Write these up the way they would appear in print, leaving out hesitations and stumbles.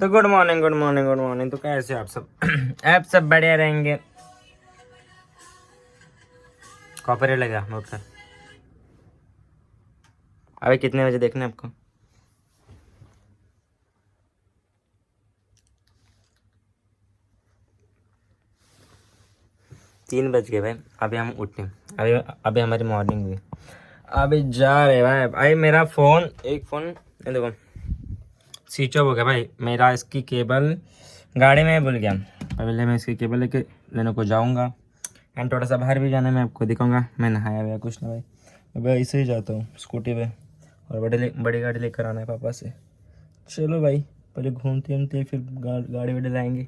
तो good morning good morning good morning. तो कैसे आप सब? आप सब बढ़िया रहेंगे। कॉपीराइट लगा मैं उठकर। अभी कितने बजे देखना है आपको? तीन बज गए भाई। अभी हम उठे, अभी अभी हमारी मॉर्निंग हुई। अभी जा रहे भाई। भाई मेरा फ़ोन, एक फ़ोन ये देखो स्विच ऑफ हो गया भाई मेरा। इसकी केबल गाड़ी में भूल गया। पहले मैं इसकी केबल लेके लेने को जाऊंगा एंड थोड़ा सा बाहर भी जाना है। मैं आपको दिखाऊंगा। मैं नहाया हुआ कुछ ना भाई, अभी ऐसे ही जाता हूँ स्कूटी पे। और बड़ी गाड़ी लेकर आना है पापा से। चलो भाई पहले घूमते फिर गाड़ी वाड़ी लाएंगे।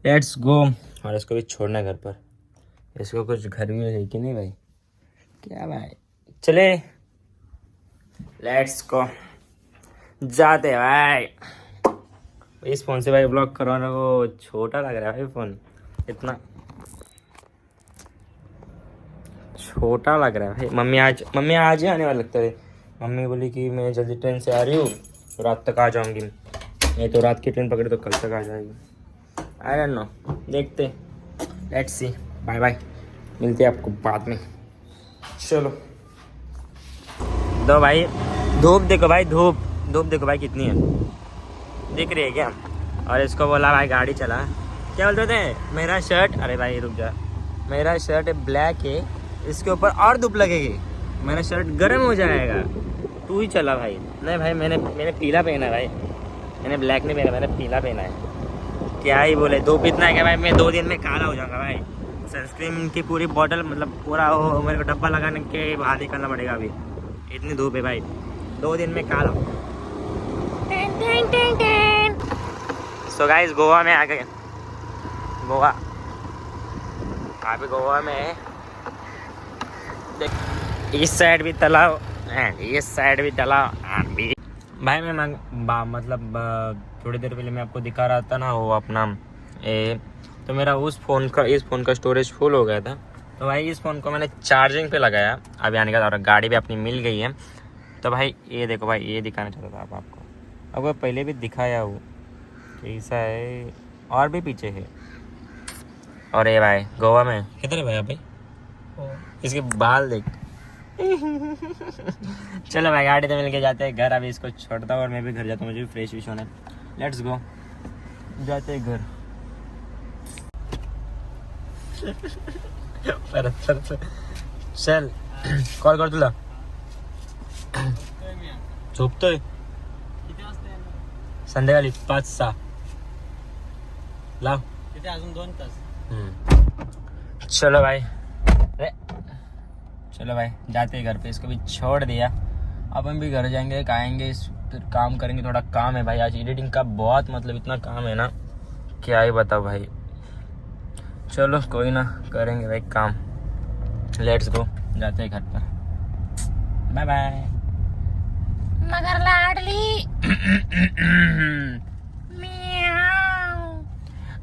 Let's go. और इसको भी छोड़ना है घर पर। इसको कुछ घर भी है कि नहीं भाई? क्या भाई, चले लेट्स गो। जाते हैं भाई। इस फ़ोन से भाई ब्लॉग करवाना को छोटा लग रहा है भाई। फ़ोन इतना छोटा लग रहा है भाई। मम्मी आज ही आने वाला लगता है। मम्मी बोली कि मैं जल्दी ट्रेन से आ रही हूँ तो रात तक आ जाऊँगी। नहीं तो रात की ट्रेन पकड़े तो कल तक आ जाएगी। आई डोंट नो, देखते। Let's see. बाय बाय, मिलते हैं आपको बाद में। चलो दो भाई। धूप देखो भाई, धूप देखो भाई कितनी है, दिख रही है क्या? और इसको बोला भाई गाड़ी चला। क्या बोलते थे? मेरा शर्ट, अरे भाई रुक जा, मेरा शर्ट ब्लैक है, इसके ऊपर और धूप लगेगी, मेरा शर्ट गर्म हो जाएगा। तू ही चला भाई। नहीं भाई मैंने पीला पहना है भाई। मैंने ब्लैक नहीं पहना, मैंने पीला पहना है। क्या ही बोले, धूप इतना है कि भाई मैं 2 दिन में काला हो जाऊँगा भाई। सनस्क्रीन की पूरी बॉटल मतलब पूरा वो मेरे को डब्बा लगाने के बाहर निकलना पड़ेगा अभी। इतनी धूप है भाई, 2 दिन में काला। सो गाइस गोवा में आ गए। गोवा, अभी गोवा में देख इस साइड भी तालाब एंड इस साइड भी तालाब भी। भाई मैं मतलब थोड़ी देर पहले मैं आपको दिखा रहा था ना वो अपना तो मेरा इस फ़ोन का स्टोरेज फुल हो गया था। तो भाई इस फ़ोन को मैंने चार्जिंग पे लगाया अभी आने का। और गाड़ी भी अपनी मिल गई है। तो भाई ये देखो भाई, ये दिखाना चाहता था आपको पहले भी दिखाया हूँ कैसा है। और भी पीछे है। और ये भाई गोवा में किधर है भाई? भाई इसके बाल देख। चलो भाई गाड़ी तो मिल के जाते हैं घर। अभी इसको छोड़ता हूँ और मैं भी घर जाता हूँ, मुझे भी फ्रेश विश होना है। लेट्स गो, जाते हैं घर। चल कॉल कर तुला। झोपतोय संध्याकाळी 5-6 लाव तिथे अजून 2 तास। चलो भाई, चलो भाई जाते हैं घर पे। इसको भी छोड़ दिया। अब हम भी घर जाएंगे, खाएंगे, फिर काम करेंगे। थोड़ा काम है भाई आज एडिटिंग का, बहुत मतलब इतना काम है ना क्या ही बताओ भाई। चलो कोई ना, करेंगे भाई काम। लेट्स गो, जाते हैं घर पर। बाय बाय मगर लाडली।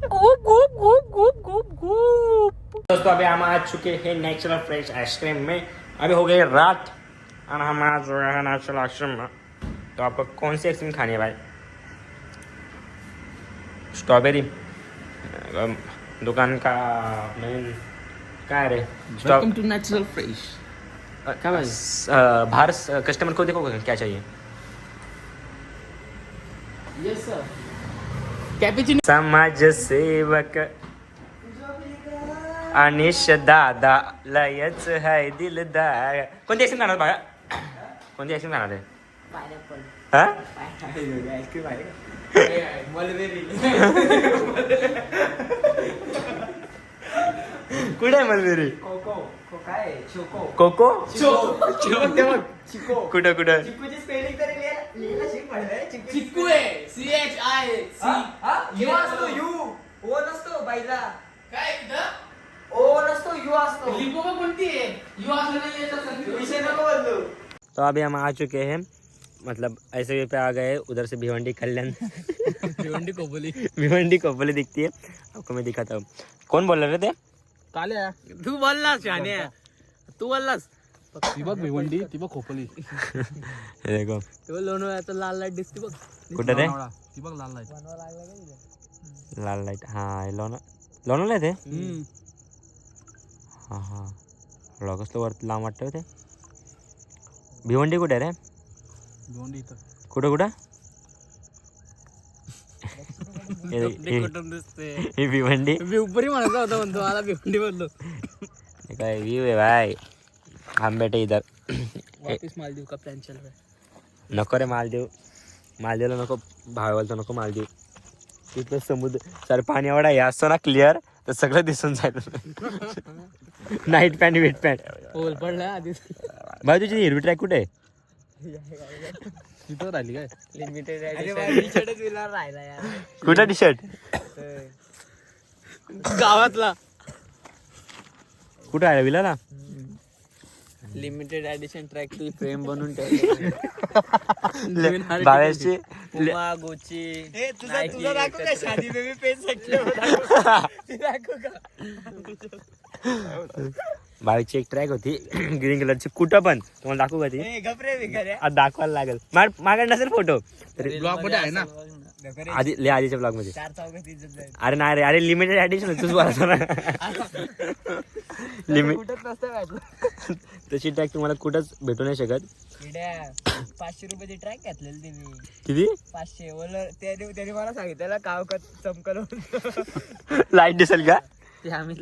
गुप गुप गुप गुप गुप गुप। दोस्तों अभी हम आ चुके हैं नेचुरल फ्रेश आइसक्रीम में। अभी हो गई रात और हम आ चुके हैं नेचुरल आइसक्रीम में। तो आपको कौन सी आइसक्रीम खानी है भाई? स्ट्रॉबेरी दुकान का मेन क्या है रे? Welcome to natural fresh. क्या भाई बाहर कस्टमर को देखो क्या चाहिए। Yes sir. कैपेचिनो। समाज सेवक अनिश दादा लयच है दिलदार। कोणती आईस्क्रीम खाणार बघा? कोणती आईस्क्रीम खाणार आहे? पाइनएप्पल। हा? आइसक्रीम आहे मलबेरी। कुठे आहे मलबेरी? कोको काय चोको कोको चिको कुठं चिकूची स्पेलिंग तरी लिहिला शिक पडलंय चिकू आहे CHIC यू असतो यू ओ नसतो बाईला काय ओ नसतो यू असतो लिपोमा कोणती आहे यू असलं नाही याचा विषय नको बोलतो। तो अभी हम आ चुके हैं, मतलब ऐसे पे आ गए। उधर से भिवंडी कल्याण भिवंडी कोपली दिखती है आपको, मैं दिखाता हूँ। कौन बोल रहे थे? काल्या तू बोललास शाने तू बोललास ती बघ भिवंडी, ती बघ खोपली, हे देखो तो लोणावळ्याचा लाल लाईट दिसते बघ. कुठं रे लोणावळा, ती बघ लाल लाईट. बनवा लागला का तिथे? लाल लाईट हा लोणावळा आहे ते हा हा कसलं वरती लांब वाटतं ते. भिवंडी कुठे रे भिवंडी इथं. कुठं कुठून दिसते ही भिवंडी उपरी म्हणायचा होता म्हणतो मला भिवंडी बोललो. हे काय व्ह्यू आहे भाई आंबेटे इधर. वापिस मालदीव का प्लॅन चल रहा है. नको रे मालदीवला नको भावाला नको मालदीव. तिथलं समुद्र सर पाणी एवढा हे असतो ना क्लिअर तर सगळं दिसून जाईल. Night pant wet pant hole पडला आधी. भाई तुझी हिरवी ट्रॅक कुठे आहे तिथं राहिली काय? लिमिटेड टी-शर्टच विला राहिला यार. कुठं टी शर्ट गावातला कुठं आहे विला ना लिमिटेड एडिशन ट्रॅक ती फ्रेम बनवून ठेवली. बावेशची पुमा गोची तुझा दाखव का शादी बेबी पेन बावेशची एक ट्रॅक होती ग्रीन कलरची कुठं पण तुम्हाला दाखवू का ती आज दाखवायला लागेल माझ्याकडे नसेल फोटो ब्लॉग मध्ये आहे ना. आधी आधीच्या ब्लॉग मध्ये. 4 चौकात इज्जत जाईल. अरे नाही रे अरे लिमिटेड एडिशन होती तुझं ना लिमिट कुठंच नसतं भेटलं. तशी ट्रॅक तुम्हाला कुठंच भेटू नाही शकत. 500 रुपयाची ट्रॅक घातलेली तिने. किती 500 ओलं त्याने मला सांगितलं काव का चमकल लाईट दिसेल का ते आम्ही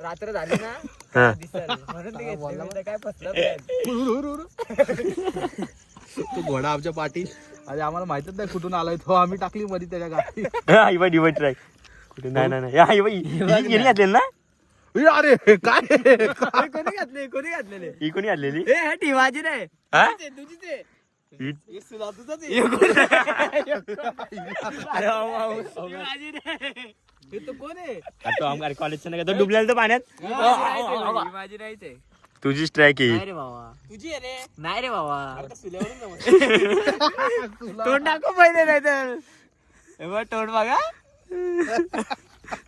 रात्र झाली ना हा. दिसल म्हणून ते घेतलं. काय फसलं तो घोडा आमच्या पाठी. अरे आम्हाला माहितच नाही कुठून आलाय तो. आम्ही टाकली मध्ये त्याच्या गाडी. ही बाई डिवाइड ट्रॅक कुठे नाही ही बाई गेली घातलेली ना. अरे काय कोणी घातले ही कोणी घातलेली ती माझी नाही हा? तुझी ते ही- कोण आहे आता आमच्या कॉलेजचं नाही का तो डुबलेला तो पाण्यात. माझी नाहीच आहे. तुझीच ट्रॅक आहे नाही रे बाबा तुझी आहे रे. नाही रे बाबा तोंड टाकू पहिले नाही तर तोंड बघा.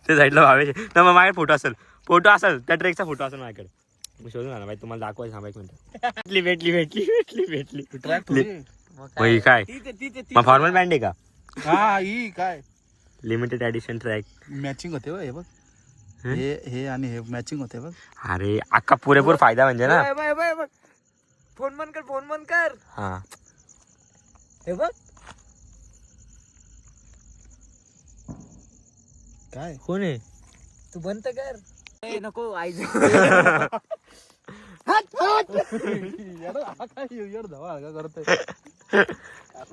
ते साईडला भावेश ना मग माझ्याकडे फोटो असेल त्या ट्रेकचा फोटो असेल माझ्याकडे. मी शोधून आला भाई तुम्हाला दाखवायचं हा एक मिनिट. भेटली ट्रॅक मग ही काय मग फॉर्मल बँड आहे का हा ही काय लिमिटेड एडिशन ट्रॅक मॅचिंग होते बघ. हे बघ हे आणि हे मॅचिंग होते बघ. अरे अख्खा पुरेपूर फायदा म्हणजे ना. फोन बंद कर हा हे बघ काय कोण आहे तू बंद कर. नको आई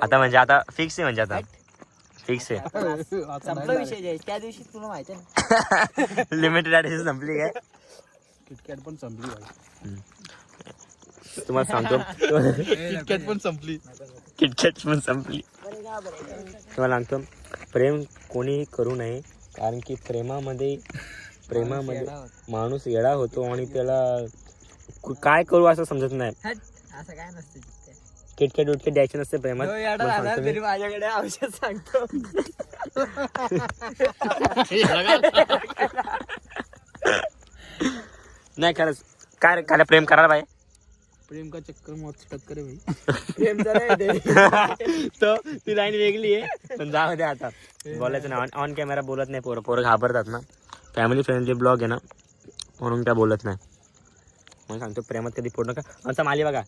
आता म्हणजे आता फिक्स आहे म्हणजे आता फिक्स आहे. संपला विषय त्या दिवशी तुला माहिती आहे लिमिटेड एडिशन संपली काय किटकॅट पण संपली भाई. तुम्हाला सांगतो किटकॅट पण संपली. किटकॅट पण संपली. तुम्हाला सांगतो प्रेम कोणी करू नये कारण की प्रेमामध्ये माणूस येडा होतो आणि त्याला काय करू असं समजत नाही. असं काय नसतं. किटकॅट उटकॅट द्यायचे नसते प्रेमात. मला सांगतो मी. माझ्याकडे औषध सांगतो. नाही खरंच काय काय प्रेम करायला पाहिजे. प्रेम का चक्कर मौत टक्कर है भाई. तो ती लाईन वेगळी आहे पण जाऊ दे आता बोलायचं ना. ऑन कॅमेरा बोलत नाही पोरं घाबरतात ना. फॅमिली फ्रेंडली ब्लॉग आहे ना म्हणून काय बोलत नाही. म्हणून सांगतो प्रेमात कधी फोड नका. आमचा माली बघा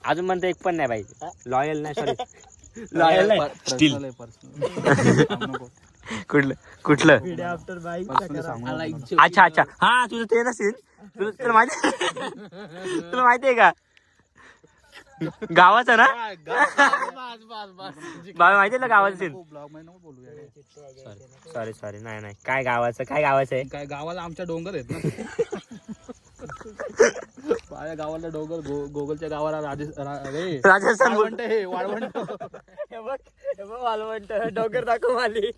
अजून म्हणतो एक पण नाही बाई. लॉयल नाही सॉरी लॉयल नाही स्टील. कुठलं अच्छा हा तुझं ते नसेल. तुला माहिती आहे का गावाचं ना बाबा माहिती आहे ना गावाचं सीन. सॉरी नाही काय गावाचं आहे काय गावाला आमच्या डोंगर आहेत ना. माझ्या गावाला डोंगर गोगलच्या गावाला राजस्थान वाळवंट हे वाळवंट. हे बघ वालवंट डोंगर दाखव माली.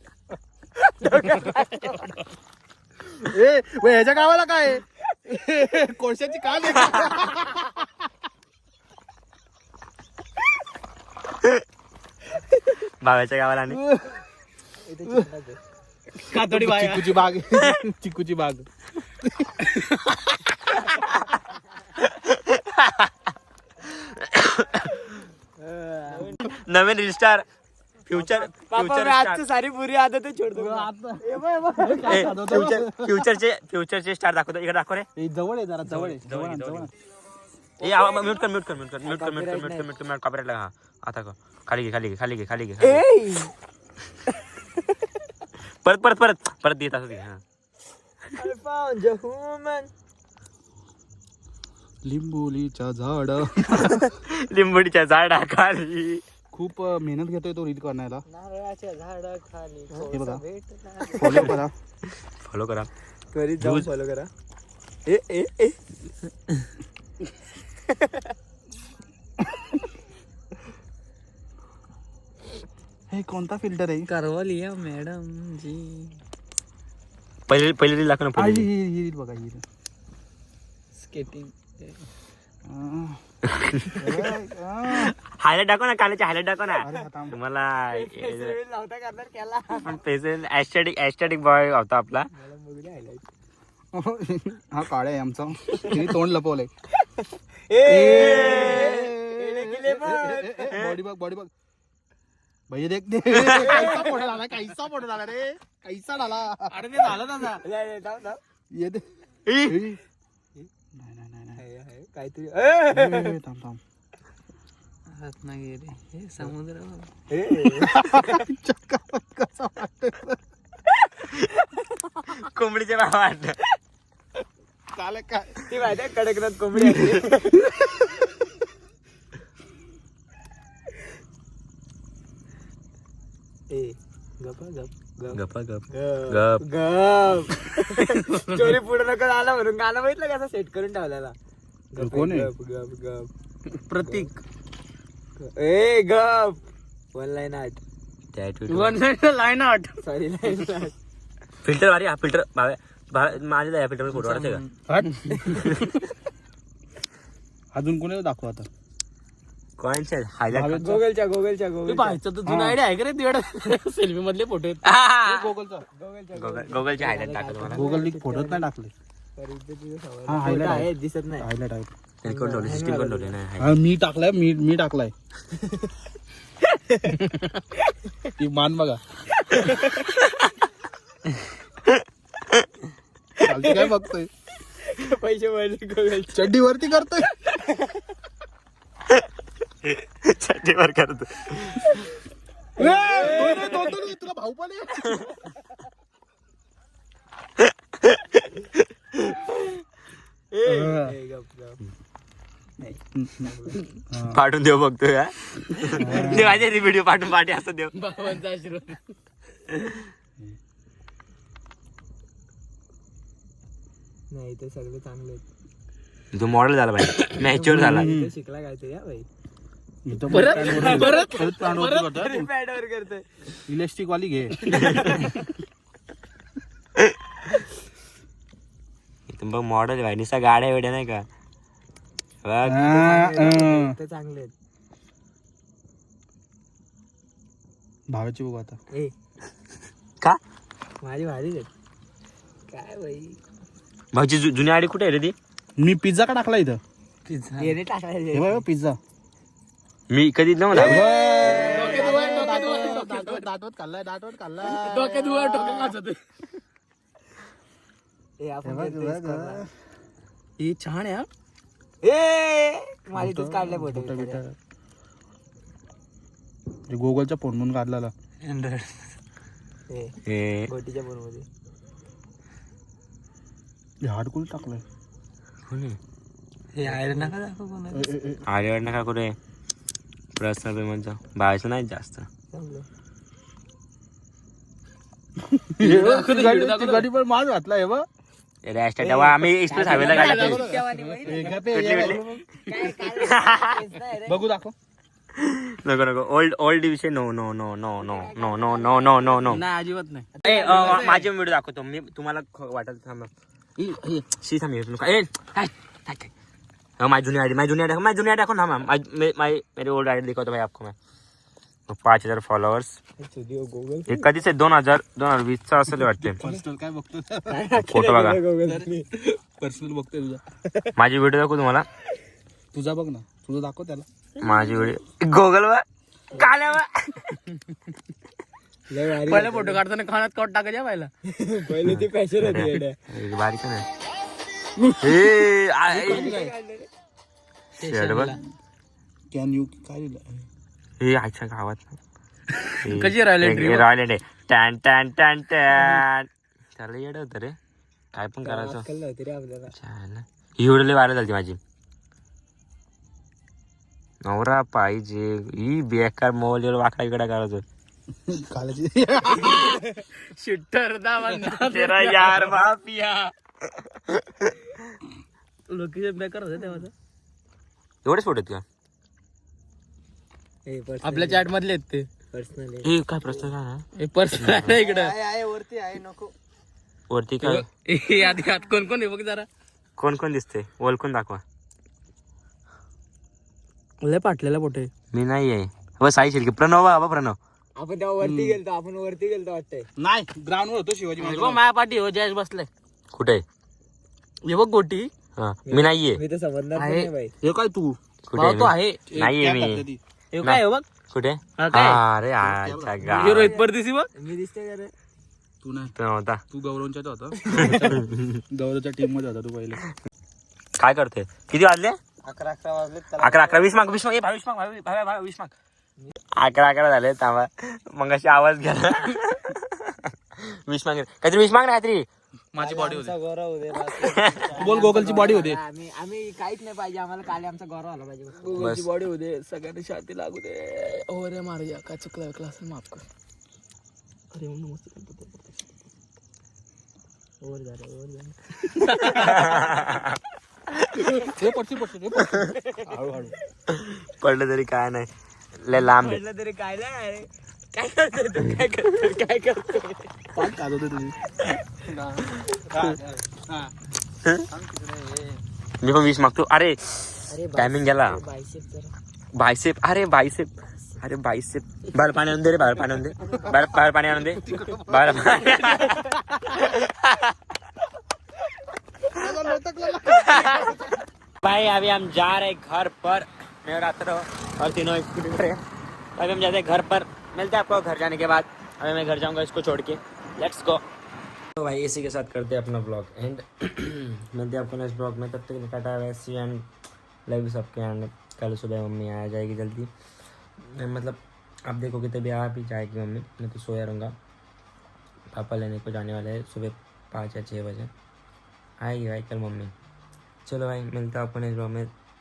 ह्याच्या गावाला काय कोळशाची काम आहे. भावाच्या गावाला आणि कातडी चिकूची बाग चिकूची बाग. नवीन रील स्टार फ्युचर सारी बुरी आदत छोड फ्युचरचे स्टार दाखवतो. इकडे दाखव रे. जवळ आहे जरा जवळ आहे ए म्यूट कर कॉपीराइट लगा. आता कर. खाली घे. परत देत असं घे. लिंबोलीच्या झाड लिंबोडीच्या झाडाखाली. खूप मेहनत घेतोय तो रील करण्याला. नारळाच्या झाडाखाली हे बघा फॉलो करा. फॉलो करा. त्वरित जाऊन फॉलो करा. हे कोणता फिल्टर आहे? करवलिया मॅडम जी. पहिले रील दाखव ना. ही रील बघा ही रील. स्केटिंग हायलाइट दाखव ना. कालचे हायलाइट दाखव ना. अरे हा थांब. तुम्हाला नव्हता करणार केला. पण ऍस्टेटिक बॉय होता आपला. हा काळा आहे आमचा. तिने तोंड लपवलंय. बॉडी बघ भैया देख दे. कैसा फोटो झाला रे. कैसा झाला. अरे ते झालं ना. ये दे. नाही काहीतरी थांब रत्नागिरी हे समुद्र. कोंबडीचे भाव वाटत. काल काय ती माहिती आहे कडकनाथ कोंबडी आहे. गप स्टोरी पुढे नको आला म्हणून गाणं बघितलं कसं सेट करून ठेवलेला. कोण आहे? प्रतीक. ए गप. One line art. Line art. Sorry line art. Filter भारी. हा फिल्टर माझ्या फिल्टर फोटो काढायचे का? अजून कोणी दाखव आता. कोणाचे हायलाइट? गोगलच्या पाहायचं तर जुना आयडिया आहे का रे तुझ्याकडे? सेल्फी मधले फोटो आहेत. गोगलचे हायलाइट टाकतो मला. गुगल फोटोच नाही टाकले. हा हायलाइट आहे. दिसत नाही. हायलाइट आहे. सिस्टीम कंट्रोल नाही. हा, मी टाकलाय. मी टाकलाय. ती मान बघा. चालते काय बघतोय. पैसे भरले गोगल. चड्डी वरती करतोय. चड्डीवर करतो. तुला भाऊ पण आहे. पाठवून देऊ बघतोय. माझ्या व्हिडिओ पाठवून पाठी असं देऊ. बाबांचा आशीर्वाद. नाही ते सगळे चांगले. तू मॉडेल झाला पाहिजे. मॅच्युअर झाला. शिकला काय ते या भाई. परत पॅडवर करतोय. इलेक्ट्रिक वाली घे. बघ मॉडेल भाई. निसा गाड्या वेड्या नाही का. ते चांगले आहेत. भावाची बघू आता. ए का माझी भारी आहेत. काय भाई. भाऊची जुनी आडी कुठे आहे रे ती? मी पिझ्झा का टाकला इथं? येणे टाकायचे. हे बघ पिझ्झा. मी कधी नव्हता. दाटवत खाल्लाय. ही छान आहे. ए माझी तूच काढलाय फोटो. गुगलच्या फोन म्हणून काढलेला. गोटीच्या फोन मध्ये हार्डकूल टाकलंय. हे आयरन नका दाखव कोणाला. आर्यड नका कुठे पर्सनल पेमेंटचा बायचं नाही जास्त. गाडी पण माल घातला हे बघ. आम्ही एक्सप्रेस हायवेला गाडी बघू दाखव. नको ओल्ड विषय. नो नाही अजिबात नाही. माझे व्हिडिओ दाखवतो मी तुम्हाला. वाटत थांब. शी थांब. माझी जुनी आयडी देखो ना मैम. मेरी ओल्ड आईडी दिखाओ भाई आपको मैं. 5000 फॉलोअर्स. हे कधीच आहे 2020 असेल वाटते. पर्सनल काय बघतो. फोटो बघा. पर्सनल बघतोय तुझा. माझी व्हिडिओ दाखवू तुम्हाला. तुझा बघ ना, तुझं दाखव त्याला. माझी व्हिडिओ गोगल वा काल्या वा पहिले फोटो काढताना खाण्यात कट टाकायच्या पाहिला. पहिले ती फॅशन होती. बारीक नाही हे शेड बघ कॅन यू काय लिहिलं? हे आजच्या गावात कशी राहिले राहिले टॅन टॅन टॅन टॅन त्याला येड होतं रे, काय पण करायचं. अक्कल नव्हती रे आपल्याला. छान ही व्हिडिओ व्हायरल झाली माझी. नवरा पाहिजे ही बेकार मोबाईल वाकडा इकडा करायचं. कालाची शिट्टर तेरा यार माफिया. लोकेशन बेकार होतं तेव्हा. एवढेच फोटो आहेत का? आपल्या चॅट मधले आहेत ते. पर्सनल हे काय प्रश्न काय ना हे पर्सनल आहे इकडं. आहे वरती आहे नको. वरती काय हे आधी हात कोण कोण आहे बघ जरा. कोण कोण दिसते ओळखून दाखवा. लय पाटलेला फोटो आहे. मी नाही आहे बस आई शिल्के प्रणव बाबा प्रणव. आपण तेव्हा वरती गेलतो, आपण वरती गेलतो वाटतंय. नाही, ग्राउंड वर होतो शिवाजी महाराज. बघ माझ्या पाठी हो जयेश बसलाय. कुठे हे बघ गोटी. हा मी नाहीये. मी तर समजणार पण आहे. नाही बाई. हे काय तू कुठे भाऊ तो आहे आहे. नाहीये कॅप मी. घातली ती. हे काय आहे बघ. कुठे हा काय? अरे आजच्या हे गावात रोहित परदेशी बघ. मी दिसते का रे? तू नाही, तो नव्हता. तू गौरवच्याच होता. गौरवच्या टीम मध्ये होता तू पहिले. काय करते किती वाजले? 11 वाजले. 11 20 माग 20 माग 20 माग 20 माग 11 झाले. थांबा मग अशी आवाज घ्या 20 माग काहीतरी 20 माग ना काहीतरी. माझी बॉडी होती. गौरव होते. बोल गोगलची बॉडी होते. आम्ही काहीच नाही पाहिजे आम्हाला. काल आमचा गौरव आला पाहिजे. गोगलची बॉडी होते. सगळ्यांनी शांती लागू दे. हो रे मारूया काय चुकलं क्लास माफ कर. अरे म्हणून मस्त वर झालं वर झालं. हे पडती हळूहळू. पडलं तरी काय नाही लय लांब आहे. म्हटलं तरी काय नाही. काय करतो तू? काय करतो? काय करतो? पाच काढ होते तुम्ही. मी पण 20 मागतो. अरे अरे टायमिंग गेला. बायसेप जरा. बायसेप अरे बायसेप बाहेर पाणी आणून दे रे. बाहेर पाणी आणून दे. बाहेर पाणी आणून दे. बाहेर भाई अभी हम जा रहे घर पर. मैं रात्र और तीनों स्कूटी पर है. अभी हम जाते हैं घर पर. मिलते हैं आपको घर जाने के बाद. अभी मैं घर जाऊंगा इसको छोड़ के. Let's go. तो भाई इसी के साथ करते हैं अपना ब्लॉग एंड मिलते हैं आपको नेक्स्ट ब्लॉग में. तब तक टाटा वैसी एंड लव यू सबके. एंड कल सुबह मम्मी आ जाएगी जल्दी. मतलब आप देखोगे तभी आ भी जाएगी मम्मी. मैं तो सोया रहूँगा. पापा लेने को जाने वाले हैं सुबह 5 या 6 बजे. आएगी भाई कल मम्मी. चलो भाई मिलता है अपन इस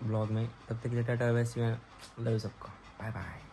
ब्लॉग में. तब तक के लिए टाटा वैसी लव यू सबको. Bye bye.